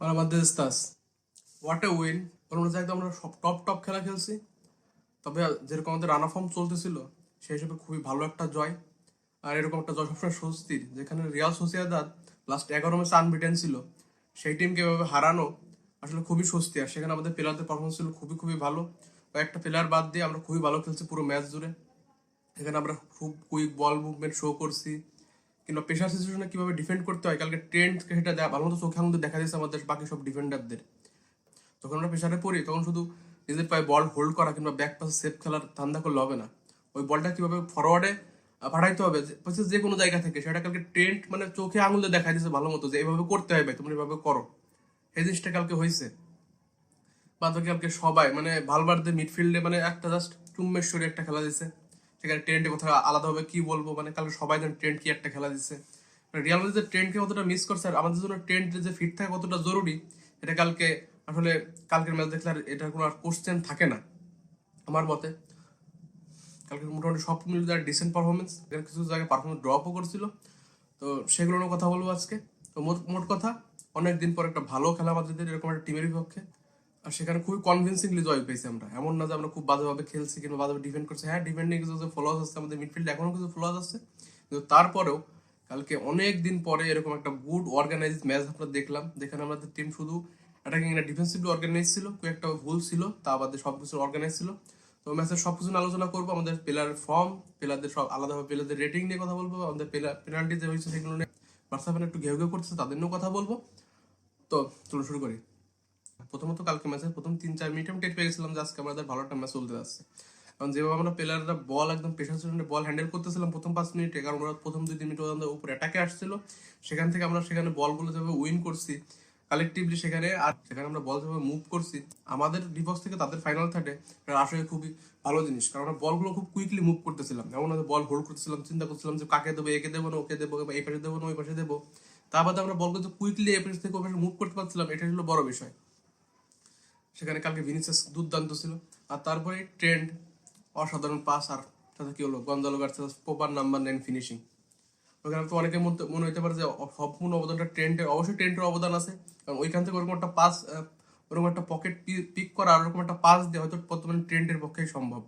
Para Madrid estás. What a win. ওর মধ্যে একদম আমরা সব টপ টপ খেলা খেলছি। তবে যেরকম আমাদের রানা ফর্ম চলতেছিল সেই হিসেবে খুবই ভালো একটা জয়। আর এরকম একটা জয় সবসময় স্বস্তির, যেখানে রিয়াল সোসিয়েদাদ লাস্ট 11 ম্যাচে আনবিটেন ছিল, সেই টিমকে এভাবে হারানো আসলে খুবই স্বস্তি। আর সেখানে আমাদের প্লেয়ারদের পারফরমেন্স ছিল খুবই খুবই ভালো। কয়েকটা প্লেয়ার বাদ দিয়ে আমরা খুবই ভালো খেলছি পুরো ম্যাচ জুড়ে। এখানে আমরা খুব কুইক বল মুভমেন্ট শো করছি, কিংবা প্রেশার সিচুয়েশনে কিভাবে ডিফেন্ড করতে হয় কালকে ট্রেন্ড সেটা ভালো মতো চোখে আঙুলে দেখা দিয়েছে আমাদের বাকি সব ডিফেন্ডারদের। যখন আমরা প্রেশারে পড়ি তখন শুধু নিজের পায়ে বল হোল্ড করা কিংবা ব্যাক পাসে সেভ খেলার ধান্দা করলে হবে না। ওই বলটা কিভাবে ফরওয়ার্ডে পাঠাইতে হবে যে কোনো জায়গা থেকে, সেটা কালকে ট্রেন্ড মানে চোখে আঙুলে দেখা দিয়েছে ভালো মতো যে এইভাবে করতে হবে, তোমরা এভাবে করো। এই জিনিসটা কালকে হয়েছে। বাদ বাকি কালকে সবাই মানে ভালভার্দে মিডফিল্ডে মানে একটা জাস্ট চুম্বেশ্বরী একটা খেলা দিছে। সেখানে ট্রেন্ডের কথা আলাদাভাবে কি বলবো, মানে কালকে সবাই যেন ট্রেন্ড কি একটা খেলা দিচ্ছে। রিয়াল মাদ্রিদ ট্রেন্ডকে কতটা মিস করছে আর আমাদের জন্য ট্রেন্ডের যে ফিট থাকা কতটা জরুরি, এটা কালকে আসলে কালকের ম্যাচ দেখলে আর এটার কোনো আর কোশ্চেন থাকে না আমার মতে। কালকে মোটামুটি সব মিলিয়ে ডিসেন্ট পারফরমেন্স, কিছু জায়গায় পারফরমেন্স ড্রপও করছিল। তো সেগুলো নিয়ে কথা বলবো আজকে। তো মোট মোট কথা, অনেকদিন পর একটা ভালো খেলা মাদ্রিদের এরকম একটা টিমের বিপক্ষে। আর সেখানে খুবই কনভিন্সিংলি জয় পেয়েছি আমরা। এমন না যে আমরা খুব বাজেভাবে খেলছি কিংবা বাজেভাবে ডিফেন্ড করছি। হ্যাঁ, ডিফেন্ডিং কিছু যে ফ্লজ আছে, আমাদের মিডফিল্ডে এখনো কিছু ফ্লজ আছে, কিন্তু তারপরেও কালকে অনেক দিন পরে এরকম একটা গুড অর্গানাইজড ম্যাচ আমরা দেখলাম, যেখানে আমাদের টিম শুধু অ্যাটাকিং না ডিফেন্সিভলি অর্গানাইজ ছিল, একটা ভুল ছিল তা বাদে সবকিছু অর্গানাইজ ছিল। তো ম্যাচের সবকিছু নিয়ে আলোচনা করবো, আমাদের প্লেয়ার ফর্ম, প্লেয়ারদের সব আলাদাভাবে প্লেয়ারদের রেটিং নিয়ে কথা বলবো, আমাদের পেনাল্টি যে হয়েছে সেগুলো নিয়ে, বার্সেলোনা একটু ঘেউ ঘেউ করতেছে তাদের নিয়েও কথা বলবো। তো চলো শুরু করি। প্রথমত কালকে ম্যাচের প্রথম 3-4 মিনিট আমি টের পেয়ে গেছিলাম যে আজকে আমাদের ভালো একটা ম্যাচ চলতে যাচ্ছে। কারণ যেভাবে আমরা প্লেয়াররা বল একদম প্রেশার সিচুয়েশনে বল হ্যান্ডেল করতেছিলাম প্রথম 5 মিনিটে, কারণ ওরা প্রথম 2-3 মিনিট ওদের উপরে অ্যাটাকে আসছিল, সেখান থেকে আমরা সেখানে বলগুলো যেভাবে উইন করছি কালেকটিভলি সেখানে, আর সেখানে আমরা বল যেভাবে মুভ করছি আমাদের ডিফেন্স থেকে তাদের ফাইনাল থার্ডে, এটা আসলে খুবই ভালো জিনিস। কারণ আমরা বলগুলো খুব কুইকলি মুভ করতেছিলাম, এমন না বল হোল্ড করতেছিলাম, চিন্তা করছিলাম যে কাকে দেবো, একে দেবো না ওকে দেবো, এই পাশে দেবো না ওই পাশে দেবো। তা বাদে আমরা বলগুলো কুইকলি এ পাশ থেকে ওই পাশে মুভ করতে পারছিলাম, এটা হলো বড় বিষয়। সেখানে কালকে ভিনিসিয়াস দুর্দান্ত ছিল। আর তারপরে ট্রেন্ড অসাধারণ পাস, আর সাথে কি হলো Gonzalo Garcia proper number 9 finishing. ওখানে তো অনেকের মধ্যে মনে হতে পারে যে সম্পূর্ণ অবদানটা ট্রেন্ডের, অবশ্যই ট্রেন্ডের অবদান আছে। কারণ ওইখান থেকে ওরকম একটা পাস, ওরকম একটা পকেট পিক করা আর ওরকম একটা পাস দেওয়া হয়তো বর্তমানে ট্রেন্ডের পক্ষেই সম্ভব।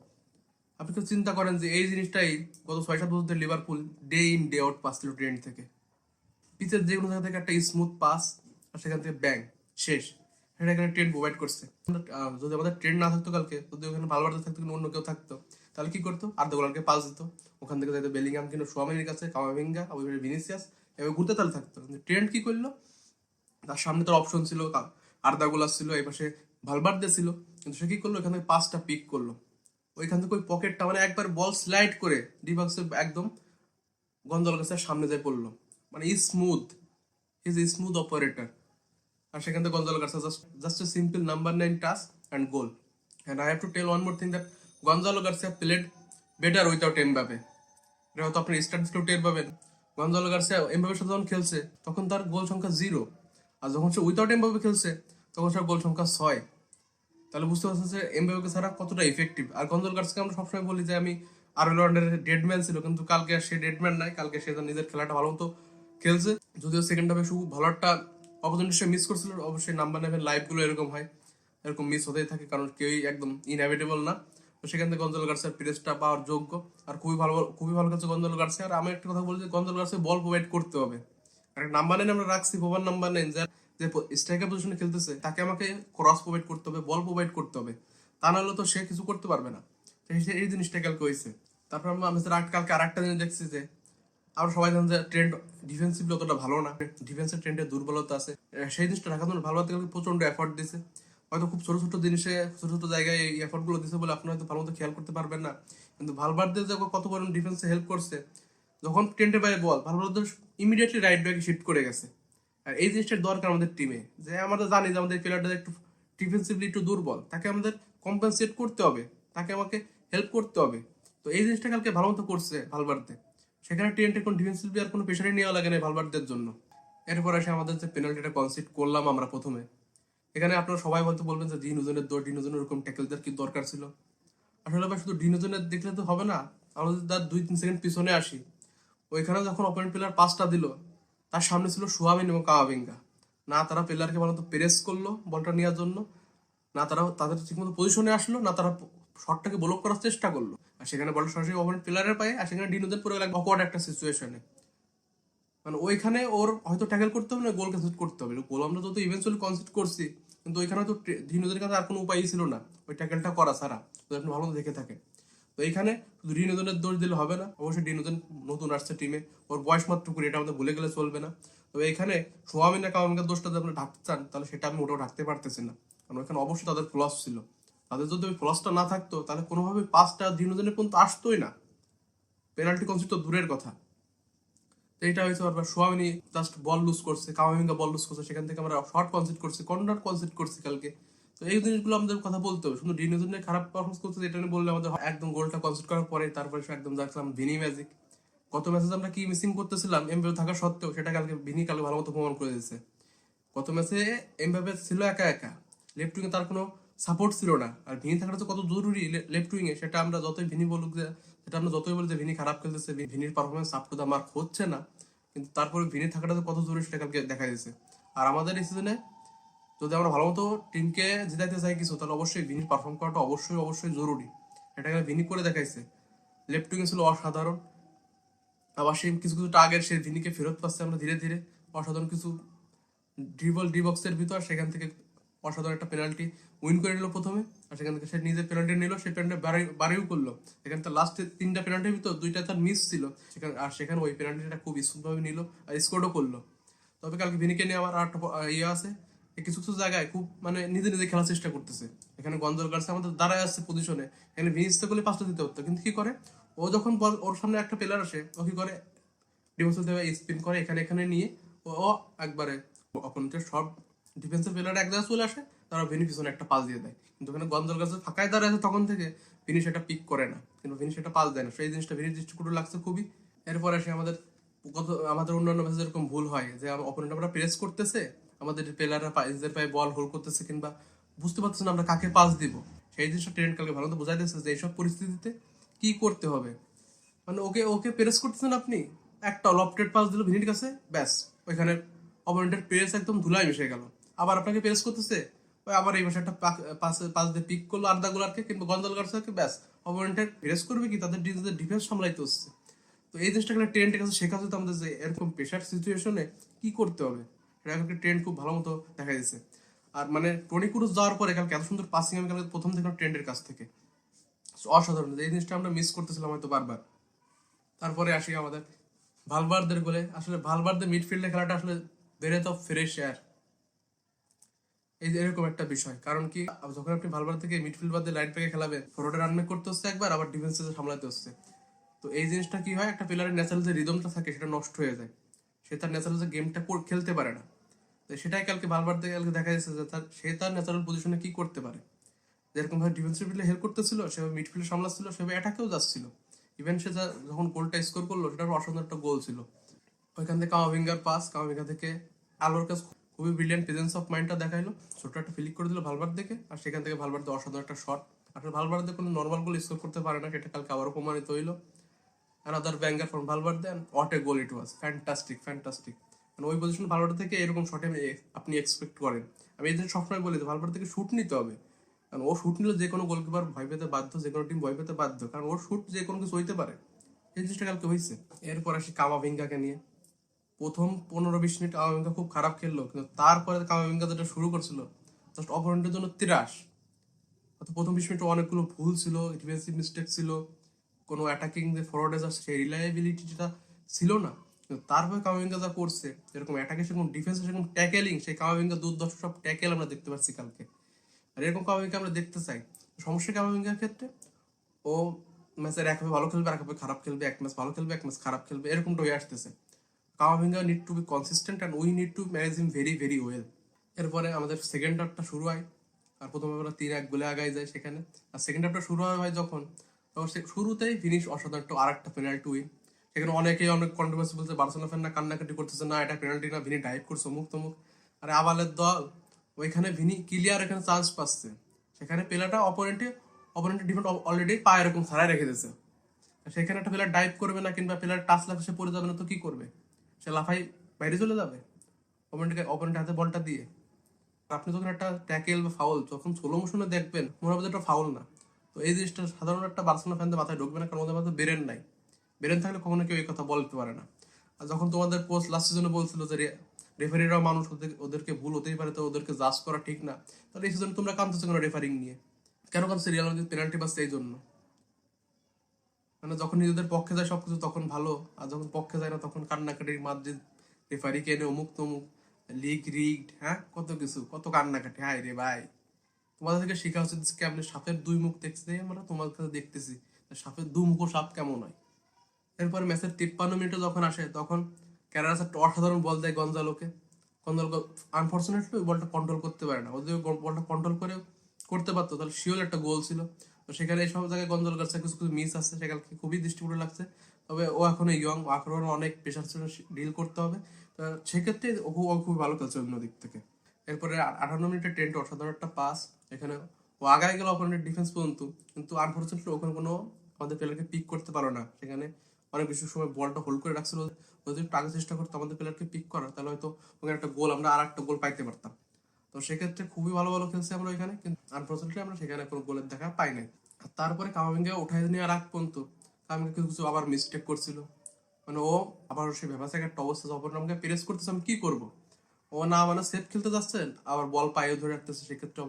আপনি তো চিন্তা করেন যে এই জিনিসটাই গত 6-7 বছর ধরে Liverpool day in day out পাচ্ছিল ট্রেন্ড থেকে। পিচের যে কোনো জায়গা থেকে একটা স্মুথ পাস, আর সেখান থেকে ব্যাং শেষ, সেটা এখানে ট্রেন্ড প্রোভাইড করছে। যদি আমাদের ট্রেন্ড না থাকতো কালকে, যদি ওখানে ভালো থাকতো কিন্তু অন্য কেউ থাকতো, তাহলে কি করতো, আর্ধা গোলারকে পাস দিত, ওখান থেকে যাইতো বেলিংহাম কিন্তু সোয়ামিনের কাছে, কামাভিঙ্গা ওইভাবে ভিনিসিয়াস, এভাবে ঘুরতে তাহলে থাকতো। কিন্তু ট্রেন্ড কি করলো, তার সামনে তার অপশন ছিল, আর্ধা গোলার ছিল, এই পাশে ভালভার্দে ছিল, কিন্তু সে কি করলো, এখান থেকে পাসটা পিক করলো। ওইখান থেকে ওই পকেটটা মানে একবার বল স্লাইড করে ডিফেন্সে একদম গন্ধল গাছের সামনে যায় পড়লো, মানে স্মুথ, ইজ স্মুথ অপারেটর। আর সেখান থেকে Gonzalo Garcia just a simple number 9 touch and goal. And I have to tell one more thing that Gonzalo Garcia played better without Mbappe. এটা হয়তো আপনি স্ট্যাটিস্টিক্যাল টের পাবেন। গঞ্জালো গার্সিয়া এমবাপের সাথে যখন খেলছে তখন তার গোল সংখ্যা 0, আর যখন সে উইথাউট এমবাপে খেলছে তখন তার গোল সংখ্যা 6। তাহলে বুঝতে পারছেন যে এমবাপেকে ছাড়া কতটা ইফেক্টিভ। আর গঞ্জালো গার্সিয়াকে আমরা সবসময় বলি যে আমি আরবেল ওয়ান্ডারের ডেডম্যান ছিল, কিন্তু কালকে আর সে ডেডম্যান নাই, কালকে সে তার নিজের খেলাটা ভালো মতো খেলছে। যদিও সেকেন্ড হাফে শুধু ভালো একটা অপরচুনিটি সে মিস করছিল। অবশ্যই নাম্বার 9 লাইভগুলো এরকম হয়, এরকম মিস হতেই থাকে, কারণ কেউই একদম ইনএভিটেবল না। তো সেখান থেকে গঞ্জালো গার্সিয়ার প্রেসটা পাওয়ার যোগ্য, আর খুবই ভালো খেলছে গঞ্জালো গার্সিয়া। আর আমি একটা কথা বলি যে গঞ্জালো গার্সিয়া বল প্রোভাইড করতে হবে। আর নাম্বার 9 আমরা রাখছি, প্রপার নাম্বার 9, যার যে স্ট্রাইকার পজিশনে খেলতেছে তাকে আমাকে ক্রস প্রোভাইড করতে হবে, বল প্রোভাইড করতে হবে, তা নাহলে তো সে কিছু করতে পারবে না। তো এই জিনিসটা কালকে হয়েছে। তারপর আমি কালকে আর একটা জিনিস দেখছি যে আমরা সবাই জানেন যে ট্রেন্ড ডিফেন্সিভলি অতটা ভালো না, ডিফেন্সের ট্রেন্ডের দুর্বলতা আছে। সেই জিনিসটা ঢাকার জন্য ভালো কালকে প্রচন্ড এফর্ট দিছে। হয়তো খুব ছোট ছোট জিনিসে ছোট ছোট জায়গায় এই এফর্ট গুলো দিছে বলে আপনারা হয়তো ভালো মতো খেয়াল করতে পারবেন না, কিন্তু ভালভার্দে যে কত বড় ডিফেন্সে হেল্প করছে। যখন ট্রেন্ডের বাইরে বল ভালভার্দে ইমিডিয়েটলি রাইট ব্যাকে শিফট করে গেছে। আর এই জিনিসটার দরকার আমাদের টিমে, যে আমরা জানি যে আমাদের প্লেয়ারটা একটু ডিফেন্সিভলি একটু দুর্বল, তাকে আমাদের কম্পেনসেট করতে হবে, তাকে আমাকে হেল্প করতে হবে। তো এই জিনিসটা কালকে ভালো মতো করছে ভালভার্দে। সেখানে টিএনটি কোন ডিফেন্সিভলি আর কোনো প্রেশারই নেওয়া লাগে না ভালভার্দের জন্য। এরপর এসে আমাদের যে পেনাল্টিটা কনসিড করলাম আমরা প্রথমে, এখানে আপনারা সবাই হয়তো বলবেন যে ডিনোজনের দৌড়, ডিনোজনের ওরকম ট্যাকেলদের কি দরকার ছিল। আসলে ভাই শুধু ডিনোজনের দেখলে তো হবে না, আমরা যদি তার 2-3 সেকেন্ড পিছনে আসি, ওইখানে যখন অপোনেন্ট প্লেয়ার পাসটা দিল, তার সামনে ছিল সুয়ামিন এবং কামাভিঙ্গা। না তারা প্লেয়ারকে ভালো প্রেস করলো বলটা নেওয়ার জন্য, না তারা তাদের ঠিকমতো পজিশনে আসলো, না তারা শটটাকে ব্লক করার চেষ্টা করলো। আর সেখানে বলটা সরাসরি অপোনেন্ট প্লেয়ারের পায়ে, আর সেখানে ডিনোজেন পড়ে গেল অকওয়ার্ড একটা সিচুয়েশনে। মানে ওইখানে ওর হয়তো ট্যাকেল করতে হবে না, গোল কনসিড করতে হবে। গোল আমরা যত ইভেন্চুয়ালি কনসিড করছি, কিন্তু ওইখানে তো ডিনোজেনের কাছে আর কোনো উপায়ই ছিল না ওই ট্যাকেলটা করা ছাড়া, যদি আপনি ভালো মতো দেখে থাকে। তো এইখানে শুধু ডিনোজেনের দোষ দিলে হবে না, অবশ্যই ডিনোজেন নতুন আসছে টিমে, ওর বয়স মাত্র 20, এটা আমাদের ভুলে গেলে চলবে না। তবে এখানে সোয়ামিনা কামামিনার দোষটা যদি আপনি ঢাকতে চান, তাহলে সেটা আমি ওটাও ঢাকতে পারতেছি না, কারণ ওইখানে অবশ্যই তাদের ফ্লস ছিল। তাদের যদি ওই ফ্লসটা না থাকতো, তাহলে কোনোভাবে পাঁচটা ডিনোজেনের পর্যন্ত আসতোই না, পেনাল্টি কনসিড তো দূরের কথা। তো এটা হয়েছে আবার সোয়ামিনি জাস্ট বল লুজ করছে, কামামিঙ্গা বল লুজ করছে, সেখান থেকে আমরা শর্ট কনসিড করছি, কর্নার কনসিড করছি কালকে। তো এই জিনিসগুলো আমাদের কথা বলতে হবে। শুধু ডিনোজনে খারাপ পারফরমেন্স করছে এটা নিয়ে বললে আমাদের একদম গোলটা কনসিড করার পরে তারপরে একদম দেখলাম ভিনি ম্যাজিক। গত ম্যাচে আমরা কি মিসিং করতেছিলাম এমবাপে থাকা সত্ত্বেও, সেটা কালকে ভিনি কালকে ভালো মতো প্রমাণ করে দিয়েছে। গত ম্যাচে এমবাপে ছিল একা একা, লেফট উইংয়ে তার কোনো সাপোর্ট ছিল না। আর ভিনি থাকাটা তো কত জরুরি লেফট উইংয়ে, সেটা আমরা যতই ভিনি বলুক যে, সেটা আমরা যতই বলি যে ভিনি খারাপ খেলতেছে, ভিনির performance up to the mark হচ্ছে না, কিন্তু তারপরে ভিনি থাকাটা তো কত জরুরি সেটা কালকে দেখা দিয়েছে। আর আমাদের এই সিজনে যদি আমরা ভালো মতো টিমকে জিতাইতে চাই কিছু, তাহলে অবশ্যই ভিনির পারফর্ম করাটা অবশ্যই অবশ্যই জরুরি। এটা ভিনি করে দেখাইছে, লেফট উইংয়ে ছিল অসাধারণ। আবার সেই কিছু কিছু টার্গেট সে ভিনিকে ফেরত পাচ্ছে আমরা ধীরে ধীরে, অসাধারণ কিছু ড্রিবল ডি বক্সের ভিতর, সেখান থেকে অসাধারণ একটা পেনাল্টি উইন করে নিল প্রথমে। আর সেখান থেকে সে নিজের পেনাল্টি নিল, সেই পেনাল্টি বাড়িও করলো। সেখানে তার লাস্টে 3টা পেনাল্টির ভিতর 2টা তার মিস ছিল, সেখানে আর সেখানে ওই পেনাল্টিটা খুব স্মুথভাবে নিল আর স্কোরও করলো। তবে কালকে ভিনিকে নিয়ে আমার আর একটা ইয়ে আছে, কিছু কিছু জায়গায় খুব মানে নিজে নিজে খেলার চেষ্টা করতেছে। এখানে গঞ্জল গার্সে আমাদের দাঁড়ায় আসছে পজিশনে, এখানে ভিনিস করলে 5টা দিতে হতো, কিন্তু কি করে ও যখন বল ওর সামনে একটা প্লেয়ার আসে, ও কি করে ডিফেন্সিভ দেবে স্পিন করে এখানে এখানে নিয়ে ও একবারে অপোনেন্টের সব ডিফেন্সিভ প্লেয়ার এক জায়গায় চলে আসে, তারা ভিনি পিছনে একটা পাস দিয়ে দেয়। কিন্তু ওখানে গঞ্জল গাছে ফাঁকায় দাঁড়ায় আছে তখন থেকে, ভিনি সেটা পিক করে না, কিন্তু ভিনি সেটা পাস দেয় না। সেই জিনিসটা ভিনির দৃষ্টিকটু লাগছে খুবই। এরপরে সে আমাদের কত আমাদের অন্যান্য ম্যাচে যেরকম ভুল হয় যে অপোনেন্ট আমরা প্রেস করতেছে, আমাদের প্লেয়াররা নিজের পায়ে বল হোল্ড করতেছে, কিংবা বুঝতে পারতেছে না আমরা কাকে পাস দিব, সেই জিনিসটা ট্রেন্ড কালকে ভালো মতো বোঝাই দিচ্ছে যে এইসব পরিস্থিতিতে কি করতে হবে। মানে ওকে ওকে প্রেস করতেছেন আপনি, একটা লফটেড পাস দিল ভিনির কাছে, ব্যাস ওইখানে অপোনেন্টের প্রেস একদম ধুলায় মিশে গেল। আবার আপনাকে প্রেস করতেছে, ওই আবার এই পাশে একটা পাস দিয়ে পিক করলো আর্দা গুলারকে কিংবা গঞ্জাল গার্সিয়াকে, ব্যাস অপোনেন্টের প্রেস করবে কি, তাদের ডিফেন্স সামলাইতে হচ্ছে। তো এই জিনিসটা ট্রেন্ডের কাছে শেখা যেত আমাদের, যে এরকম প্রেশার সিচুয়েশনে কি করতে হবে, সেটা কালকে ট্রেন্ড খুব ভালো মতো দেখা দিচ্ছে। আর মানে টনি ক্রুজ যাওয়ার পরে কালকে এত সুন্দর পাসিং আমি কালকে প্রথম দেখলাম ট্রেন্ডের কাছ থেকে, অসাধারণ। এই জিনিসটা আমরা মিস করতেছিলাম হয়তো বারবার। তারপরে আসি আমাদের ভালভার্দের গোলে। আসলে ভালভার্দের মিডফিল্ডে খেলাটা আসলে ব্রেথ অফ ফ্রেশ এয়ার, এই যে এরকম একটা বিষয়। কারণ কি, যখন আপনি ভালভার্দ থেকে মিডফিল্ড বাদ দিয়ে লাইট ব্যাকে খেলাবেন, ফরওয়ার্ডে রান মেক করতে হচ্ছে একবার, আবার ডিফেন্সে সামলাতে হচ্ছে। তো এই জিনিসটা কি হয়, একটা প্লেয়ারের ন্যাচারাল যে রিদমটা থাকে সেটা নষ্ট হয়ে যায়, সে তার ন্যাচারাল যে গেমটা খেলতে পারে না। তো সেটাই কালকে ভালভার্দ কালকে দেখা যাচ্ছে যে সে তার ন্যাচারাল পজিশনে কি করতে পারে, যেরকম ভাবে ডিফেন্সিভ মিডফিল্ডে হেল্প করতেছিল, সেভাবে মিডফিল্ডে সামলাচ্ছিল, সেভাবে অ্যাটাকেও যাচ্ছিল। ইভেন সে যখন গোলটা স্কোর করলো, সেটা অসাধারণ একটা গোল ছিল। ওইখান থেকে কামাভিঙ্গার পাস, কামাভিঙ্গা থেকে আলোর কাছে খুবই ব্রিলিয়ান্ট প্রেজেন্স অফ মাইন্ডটা দেখাইলো, ছোট একটা ফিলিক করে দিল ভালভার্দ দেখে, আর সেখান থেকে ভালভার্দ অসাধারণ একটা শট। আসলে ভালভার্দে কোনো নর্মাল গোল স্কোর করতে পারে না, সেটা কালকে আবারও প্রমাণিত হইলো। Another banger from Valverde, and what a goal it was, fantastic fantastic. মানে ওই পজিশন ভালভার্দ থেকে এরকম শটে আপনি এক্সপেক্ট করেন। আমি এই জন্য সবসময় বলি যে ভালভার্দ থেকে শুট নিতে হবে, কারণ ও শুট নিলে যে কোনো গোলকিপার ভয় পেতে বাধ্য, যে কোনো টিম ভয় পেতে বাধ্য, কারণ ওর শুট যে কোনো কিছু হইতে পারে। এই জিনিসটা কালকে হয়েছে। এরপর আসি কামাভিঙ্গাকে নিয়ে। প্রথম 15-20 মিনিট কামাভিঙ্গা খুব খারাপ খেললো, কিন্তু তারপরে কামাভিঙ্গা যেটা শুরু করছিল, জাস্ট অপোনেন্টের জন্য ত্রাস। অর্থাৎ প্রথম 20 মিনিটে অনেকগুলো ভুল ছিল, ডিফেন্সিভ মিস্টেক ছিল, কোনো অ্যাটাকিং যে ফরওয়ার্ডে যা সেই রিলায়েবিলিটি যেটা ছিল না। কিন্তু তারপরে কামাভিঙ্গা যা করছে, যেরকম অ্যাটাকে সেরকম ডিফেন্সে সেরকম ট্যাকেলিং, সেই কামাভিঙ্গা দুর্দর্শ সব ট্যাকেল আমরা দেখতে পাচ্ছি কালকে। আর এরকম কামাভিঙ্গা আমরা দেখতে চাই। সমস্যা কামাভিঙ্গার ক্ষেত্রে, ও ম্যাচের এক ভাবে ভালো খেলবে, এক ভাবে খারাপ খেলবে, এক ম্যাচ ভালো খেলবে, এক ম্যাচ খারাপ খেলবে, এরকমটা হয়ে আসতেছে। Camavinga need to B consistent and we need to manage him very very well. এরপরে আমাদের সেকেন্ড হাফটা শুরু হয়, আর প্রথমে আমরা 3-1 গোলে আগায় যায় সেখানে। আর সেকেন্ড হাফটা শুরু হয় যখন, তখন শুরুতেই ফিনিশ অসাধারণ আর একটা পেনাল্টি উইন। সেখানে অনেকেই অনেক কন্ট্রোভার্সি বলছে, বার্সেলোনা ফ্যান না কান্নাকাটি করতেছে, না এটা পেনাল্টি না, ভিনি ডাইভ করছে অমুক তমুক। আরে আবালের দল, ওইখানে ভিনি ক্লিয়ার এখানে চান্স পাচ্ছে, সেখানে প্লেয়ারটা অপোনেন্টের ডিফেন্ড অলরেডি পায়ে এরকম ছাড়াই রেখে দিয়েছে। সেখানে একটা প্লেয়ার ডাইভ করবে না, কিংবা প্লেয়ার টাচ লাগছে সে পড়ে যাবে না, তো কি করবে, সে লাফাই বাইরে চলে যাবে? অপোনেন্টের হাতে বলটা দিয়ে। আপনি যখন একটা ট্যাকেল বা ফাউল যখন স্লো মোশনে দেখবেন মনে হবে যে এটা ফাউল না। তো এই জিনিসটা সাধারণ একটা বার্সেলোনা ফ্যানদের মাথায় ঢুকবে না, কারণ ওদের মাথায় ব্রেন নাই। ব্রেন থাকলে কখনো কেউ এই কথা বলতে পারে না। আর যখন তোমাদের কোচ লাস্ট সিজনে বলছিল যে রেফারিরাও মানুষ, ওদেরকে ভুল হতেই পারে, তো ওদেরকে জাজ করা ঠিক না, তাহলে এই সিজনে তোমরা কাঁদতেছো কেন রেফারিং নিয়ে? কেন কাঁদছে? রিয়াল মাদ্রিদ পেনাল্টি পাচ্ছে এই জন্য। মানে যখন নিজেদের পক্ষে যায় সবকিছু তখন ভালো, আর যখন পক্ষে যায় না তখন কান্নাকাটি, মাদ্রিদ রেফারি কেনে অমুক তমুক, লিগ রিগড, হ্যাঁ কত কিছু, কত কান্নাকাটি। হায় রে ভাই, তোমাদের থেকে শেখা উচিত যে আপনি সাপের দুই মুখ দেখতে, আমরা তোমাদের কাছে দেখতেছি সাপের দু মুখো সাপ কেমন হয়। এরপর ম্যাচের 53 মিনিটে যখন আসে তখন ক্যারাস একটা অসাধারণ বল দেয় গঞ্জালোকে। গঞ্জালো আনফর্চুনেটলি ওই বলটা কন্ট্রোল করতে পারে না। ও যদি বলটা কন্ট্রোল করতে পারতো তাহলে শিওর একটা গোল ছিল। তো সেখানে এই সব জায়গায় গঞ্জালো কাছে কিছু কিছু মিস আছে, সেখানে খুবই দৃষ্টিকটু লাগছে। তবে ও এখনো ইয়ং, এখনো অনেক প্রেশার ডিল করতে হবে। তো সেক্ষেত্রে ও খুবই ভালো খেলছে অন্য দিক থেকে। এরপরে 58 মিনিটে টেন্ট অসাধারণ একটা পাস, এখানে ও আগায় গেল অপোনেন্টের ডিফেন্স পর্যন্ত, কিন্তু আনফর্চুনেটলি ওখানে কোনো আমাদের প্লেয়ারকে পিক করতে পারো না। সেখানে অনেক বেশি সময় বলটা হোল্ড করে রাখছিল। ও যদি আগে চেষ্টা করতো আমাদের প্লেয়ারকে পিক করার, তাহলে হয়তো ওখানে একটা গোল, আমরা আর একটা গোল পাইতে পারতাম। তো সেক্ষেত্রে খুবই ভালো ভালো খেলছে আমরা ওইখানে, কিন্তু আনফর্চুনেটলি আমরা সেখানে কোনো গোলের দেখা পাই নাই। আর তারপরে কামাভিঙ্গা উঠাই নেওয়ার আগ পর্যন্ত কামাভিঙ্গা কিছু কিছু আবার মিস্টেক করছিল। মানে ও আবার সে ভেবাসে একটা অবস্থা, যখন আমাকে প্রেস করতেছে আমি কি করব, ও না মানে সেফ খেলতে যাচ্ছেন আবার বল পায়ে ধরে রাখতেছে, সেক্ষেত্রে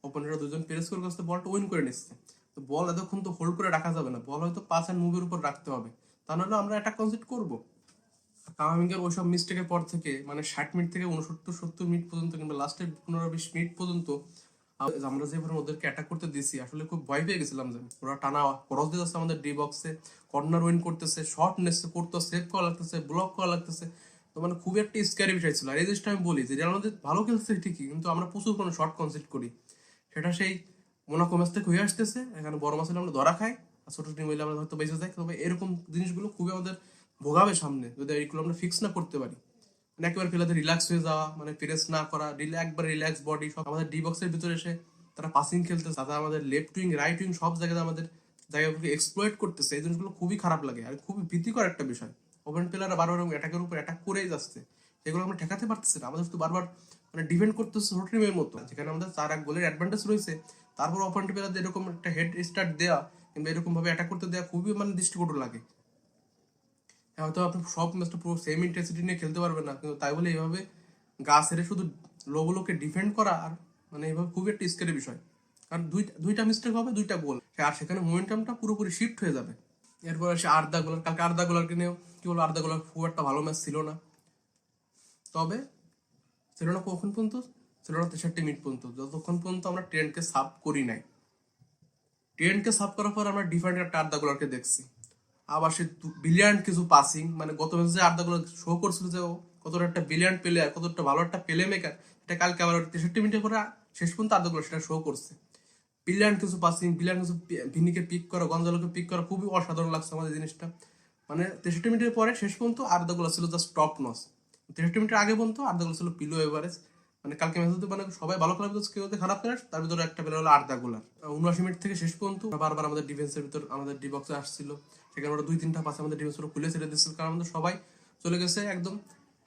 অপোনেন্টরা দুজন প্রেস করে আসতে বলটা উইন করে নিচ্ছে। তো বল এতক্ষণ তো হোল্ড করে রাখা যাবে না, বল হয়তো পাস অ্যান্ড মুভের উপর রাখতে হবে, তা নাহলে আমরা অ্যাটাক কনসিড করবো। কামাভিঙ্গার ওইসব মিস্টেকের পর থেকে মানে 60 মিনিট থেকে 69-70 মিনিট পর্যন্ত, কিংবা লাস্টের 15-20 মিনিট পর্যন্ত আমরা যেভাবে ওদেরকে অ্যাটাক করতে দিছি, আসলে খুব ভয় পেয়ে গেছিলাম যে ওরা টানা ক্রস দিয়ে যাচ্ছে আমাদের ডি বক্সে, কর্নার উইন করতেছে, শর্ট নেচ্ছে, করতে সেভ করা লাগতেছে, ব্লক করা লাগতেছে। তো মানে খুবই একটা স্ক্যারি বিষয় ছিল। আর এই জিনিসটা আমি বলি যে রিয়াল মাদ্রিদ ভালো খেলছে ঠিকই, কিন্তু আমরা প্রচুর কোনো শর্ট কনসিড করি। সেটা সেই মোনাকো ম্যাচ থেকে হয়ে আসতেছে, এখানে বড় মাছ হলে আমরা ধরা খাই, আর ছোট টিম হইলে আমরা হয়তো বেঁচে যাই। তবে এরকম জিনিসগুলো খুবই আমাদের ভোগাবে সামনে, যদি এইগুলো আমরা ফিক্স না করতে পারি। মানে একেবারে প্লেয়ারদের রিল্যাক্স হয়ে যাওয়া, মানে প্রেস না করা, একবার রিল্যাক্স বডি, সব আমাদের ডি বক্সের ভিতরে এসে তারা পাসিং খেলতেছে, তারা আমাদের লেফট উইং রাইট উইং সব জায়গায় আমাদের জায়গাগুলোকে এক্সপ্লয়েট করতেছে। এই জিনিসগুলো খুবই খারাপ লাগে আর খুবই ভীতিকর একটা বিষয়। ওপেন প্লেয়াররা বারবার অ্যাটাকের উপর অ্যাটাক করেই যাচ্ছে, সেগুলো আমরা ঠেকাতে পারতেছি না। আমাদের শুধু বারবার মানে ডিফেন্ড করতেছে ছোট টিমের মতো, যেখানে আমাদের 4-1 গোলের অ্যাডভান্টেজ রয়েছে, তারপর অপোনেন্ট প্লেয়ারদের এরকম একটা হেড স্টার্ট দেওয়া কিংবা এরকম ভাবে অ্যাটাক করতে দেওয়া খুবই মানে দৃষ্টিকটু লাগে। হয়তো আপনি সব ম্যাচটা পুরো সেম ইন্টেন্সিটি নিয়ে খেলতে পারবেন না, কিন্তু তাই বলে এইভাবে গা ছেড়ে শুধু লোগুলোকে ডিফেন্ড করা, আর মানে এইভাবে খুবই একটা স্কেরি বিষয়। কারণ দুইটা মিস্টেক হবে, দুইটা গোল, আর সেখানে মোমেন্টামটা পুরোপুরি শিফট হয়ে যাবে। এরপর আসে আর্দা গুলার, কালকে আর্দা গুলারকে নিয়ে কি বলবো, আর্দা গুলার খুব একটা ভালো ম্যাচ ছিল না। তবে ছিল না কখন পর্যন্ত, ছিল না 63 মিনিট পর্যন্ত, যতক্ষণ পর্যন্ত আমরা ট্রেন্ডকে সাব করি নাই। ট্রেন্ডকে সাব করার পর আমরা ডিফেন্ডার একটা আর্দা গুলারকে দেখছি, আবার সে ব্রিলিয়ান্ট কিছু পাসিং, মানে গত ম্যাচে যে আর্দাগুলো শো করছিল যে ও কতটা একটা ব্রিলিয়ান্ট প্লেয়ার, কতটা ভালো একটা প্লে মেকার, এটা কালকে আবার 63 মিনিটের পরে শেষ পর্যন্ত আর্দাগুলো সেটা শো করছে। ব্রিলিয়ান্ট কিছু পাসিং, ব্রিলিয়ান্ট কিছু ভিনিকে পিক করা, গঞ্জালোকে পিক করা, খুবই অসাধারণ লাগছে আমাদের জিনিসটা। মানে 63 মিনিটের পরে শেষ পর্যন্ত আর্দাগুলো ছিল জাস্ট টপ নস। 63 মিনিটের আগে পর্যন্ত আর্দাগুলো ছিল পিলো এভারেজ। মানে কালকে ম্যাচে মানে সবাই ভালো খেলার ভিতরে কেউ খারাপ খেলার, তার ভিতরে একটা প্লেয়ার হলো আর্দা গুলার। 79 মিনিট থেকে শেষ পর্যন্ত বারবার আমাদের ডিফেন্সের ভিতর আমাদের ডি বক্সে আসছিল, সেখানে ওরা 2-3টা পাস আমাদের ডিফেন্স খুলে ছেড়ে দিচ্ছিল, কারণ আমাদের সবাই চলে গেছে একদম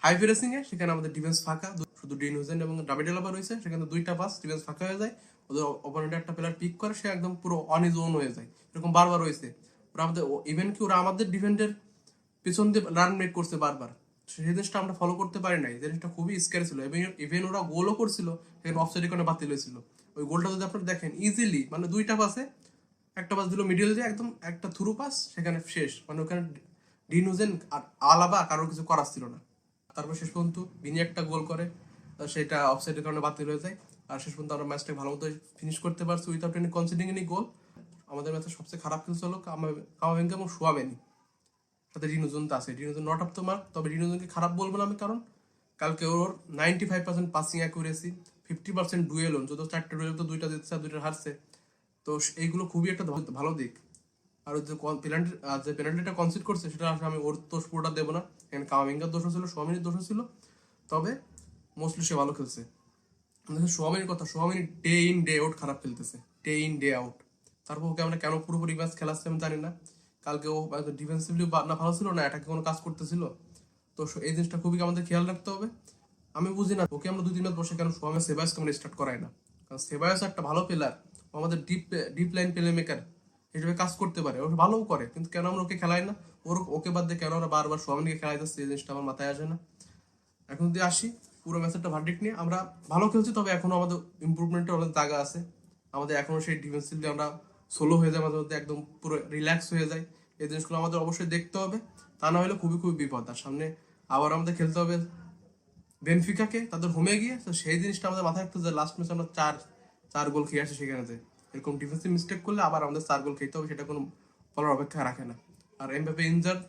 হাই প্রেসিং এ। সেখানে আমাদের ডিফেন্স ফাঁকা, শুধু ডিন হুসেন এবং ডাভিড আলাবা রয়েছে, সেখানে দুইটা পাস ডিফেন্স ফাঁকা হয়ে যায়, ওদের অপোনেন্ট একটা প্লেয়ার পিক করে, সে একদম পুরো অন ইজ ওন হয়ে যায়। এরকম বারবার হয়েছে। ওরা আমাদের ইভেন কি ওরা আমাদের ডিফেন্ডের পিছন দিয়ে রান মেক করছে বারবার, সেই জিনিসটা আমরা ফলো করতে পারি নাই। জিনিসটা খুবই স্ক্যারি ছিল। ইভেন ওরা গোলও করছিল, সেখানে অফসাইড কারণে বাতিল হয়েছিল। ওই গোলটা যদি আপনারা দেখেন ইজিলি, মানে দুইটা পাসে, একটা পাস দিল মিডিল দিয়ে একদম একটা থ্রু পাস, সেখানে শেষ। মানে ওখানে ডিনুজেন আর আলাবা কারোর কিছু করার ছিল না। তারপর শেষ পর্যন্ত বিনি একটা গোল করে, সেটা অফসাইডের কারণে বাতিল হয়ে যায়। আর শেষ পর্যন্ত আমরা ম্যাচটা ভালো মতো ফিনিশ করতে পারছি উইথাউট এনি কনসিডিং এনি গোল। আমাদের ম্যাচে সবচেয়ে খারাপ খেলছে হলো কামাভিঙ্গা এবং সোয়ামেনি, সাথে রিনুজন তো আছে। রিনুজন নট আপ তো মার্ক, তবে রিনুজনকে খারাপ বলবো না আমি, কারণ কালকে ওর 95% পাসিং অ্যাকুরেসি, 50% ডুয়েল, যত 4টে ডুয়েল তো 2টা জিতছে আর 2টা হারছে। তো এইগুলো খুবই একটা ভালো দিক। আর যে পেনাল্টিটা কনসিড করছে সেটা আসলে আমি ওর দোষ পুরোটা দেবো না, এখানে কামাভিঙ্গার দোষও ছিল, সোয়ামিনির দোষও ছিল। তবে মোস্টলি সে ভালো খেলছে। সোয়ামিনির কথা, সোয়ামিনি ডে ইন ডে আউট খারাপ খেলতেছে, ডে ইন ডে আউট। তারপর ওকে আমরা কেন পুরোপুরি ম্যাচ খেলাচ্ছে আমি জানি না। কালকে ও ডিফেন্সিভলি না ভালো ছিল না, অ্যাটাকে কোনো কাজ করতেছিল। তো এই জিনিসটা খুবই আমাদের খেয়াল রাখতে হবে। আমি বুঝি না ওকে আমরা 2-3 ম্যাচ বসে কেন সোয়ামে সেবায়াসকে আমরা স্টার্ট করাই না। কারণ সেবায়াস একটা ভালো প্লেয়ার, আমাদের ডিপ লাইন প্লে মেকার হিসেবে কাজ করতে পারে, ও ভালোও করে, কিন্তু কেন আমরা ওকে খেলাই না? ওকে বাদ দিয়ে কেন আমরা বারবার সোয়ামিনকে খেলাই যাচ্ছে, এই জিনিসটা আমার মাথায় আসে না। এখন যদি আসি পুরো ম্যাচেরটা ভার্ডিক্ট নিয়ে, আমরা ভালো খেলছি, তবে এখনো আমাদের ইমপ্রুভমেন্টের অনেক জায়গা আছে। আমাদের এখনো সেই ডিফেন্সিভলি আমরা সোলো হয়ে যায় মাঝে মধ্যে, একদম পুরো রিল্যাক্স হয়ে যায়। এই জিনিসগুলো আমাদের অবশ্যই দেখতে হবে, তা না হলে খুবই খুবই বিপদ। আর সামনে আবার আমাদের খেলতে হবে বেনফিকাকে তাদের হোমে গিয়ে, তো সেই জিনিসটা আমাদের মাথায় রাখতে হবে যে লাস্ট ম্যাচে আমরা চার চার গোল খেয়ে আসি, সেখানে যে এরকম ডিফেন্সিভ মিস্টেক করলে আবার আমাদের 4 গোল খেতে হবে, সেটা কোনো বলার অপেক্ষা রাখে না। আর এমবাপে ইনজার্ড,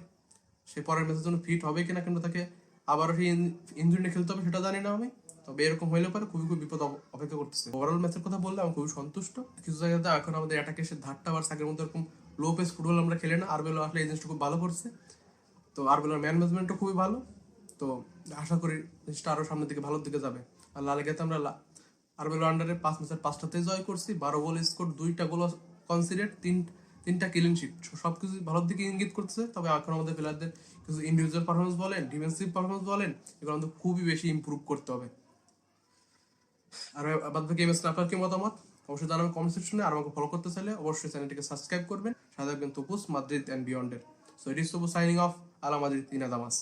সে পরের ম্যাচের জন্য ফিট হবে কিনা, কিন্তু তাকে আবারও সেই ইনজুরি নিয়ে খেলতে হবে সেটা জানি না আমি। তবে এরকম হইলে পরে খুবই খুব বিপদ অপেক্ষা করতেছে। ওভারঅল ম্যাচের কথা বললে আমি খুবই সন্তুষ্ট। কিছু জায়গাতে এখন আমাদের অ্যাটাকে সে ধারটা আর সাকের মধ্যে এরকম লো পেস ফুটবল আমরা খেলে না, আরবেলো আসলে এই জিনিসটা খুব ভালো করছে। তো আরবেলোর ম্যান ম্যানেজমেন্টও খুবই ভালো। তো আশা করি জিনিসটা আরো সামনের দিকে ভালোর দিকে যাবে। আর লা লিগাতে আমরা আরবেলো আন্ডারে 5 ম্যাচের 5টাতে জয় করছি, 12 গোল স্কোর, 2টা গোল কনসিডার, তিনটা ক্লিন শিট, সবকিছু ভালোর দিকে ইঙ্গিত করতেছে। তবে এখন আমাদের প্লেয়ারদের কিছু ইন্ডিভিজুয়াল পারফরমেন্স বলেন, ডিফেন্সিভ পারফরমেন্স বলেন, এগুলো আমাদের খুবই বেশি ইমপ্রুভ করতে হবে। আর বাদ বাকি ম্যাচটা আপনার কি মতামত অবশ্যই জানাবেন কমেন্ট সেকশনে। আর আমাকে ফলো করতে চাইলে অবশ্যই চ্যানেলটিকে সাবস্ক্রাইব করবেন। সাথে থাকবেন তপুস মাদ্রিদ অ্যান্ড বিয়ন্ডের। So it is Topu signing off. আলা মাদ্রিদ ইনা দামাস।